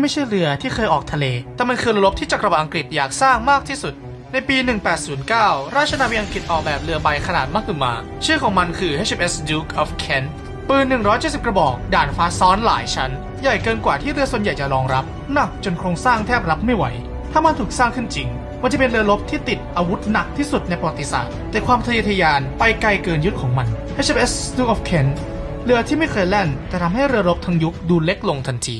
ไม่ใช่เรือที่เคยออกทะเลแต่มันคือเรือรบที่จักรวรรดิอังกฤษอยากสร้างมากที่สุดในปี 1809 ราชนาวีอังกฤษออกแบบเรือใบขนาดมหึมาชื่อของมันคือ HMS Duke of Kent ปืน 170 กระบอกด่านฟ้าซ้อนหลายชั้นใหญ่เกินกว่าที่เรือส่วนใหญ่จะรองรับหนักจนโครงสร้างแทบรับไม่ไหวถ้ามันถูกสร้างขึ้นจริงมันจะเป็นเรือรบที่ติดอาวุธหนักที่สุดในประวัติศาสตร์แต่ความทะเยอทะยานไปไกลเกินยุทธของมัน HMS Duke of Kent เรือที่ไม่เคยแล่นแต่ทำให้เรือรบทั้งยุคดูเล็กลงทันที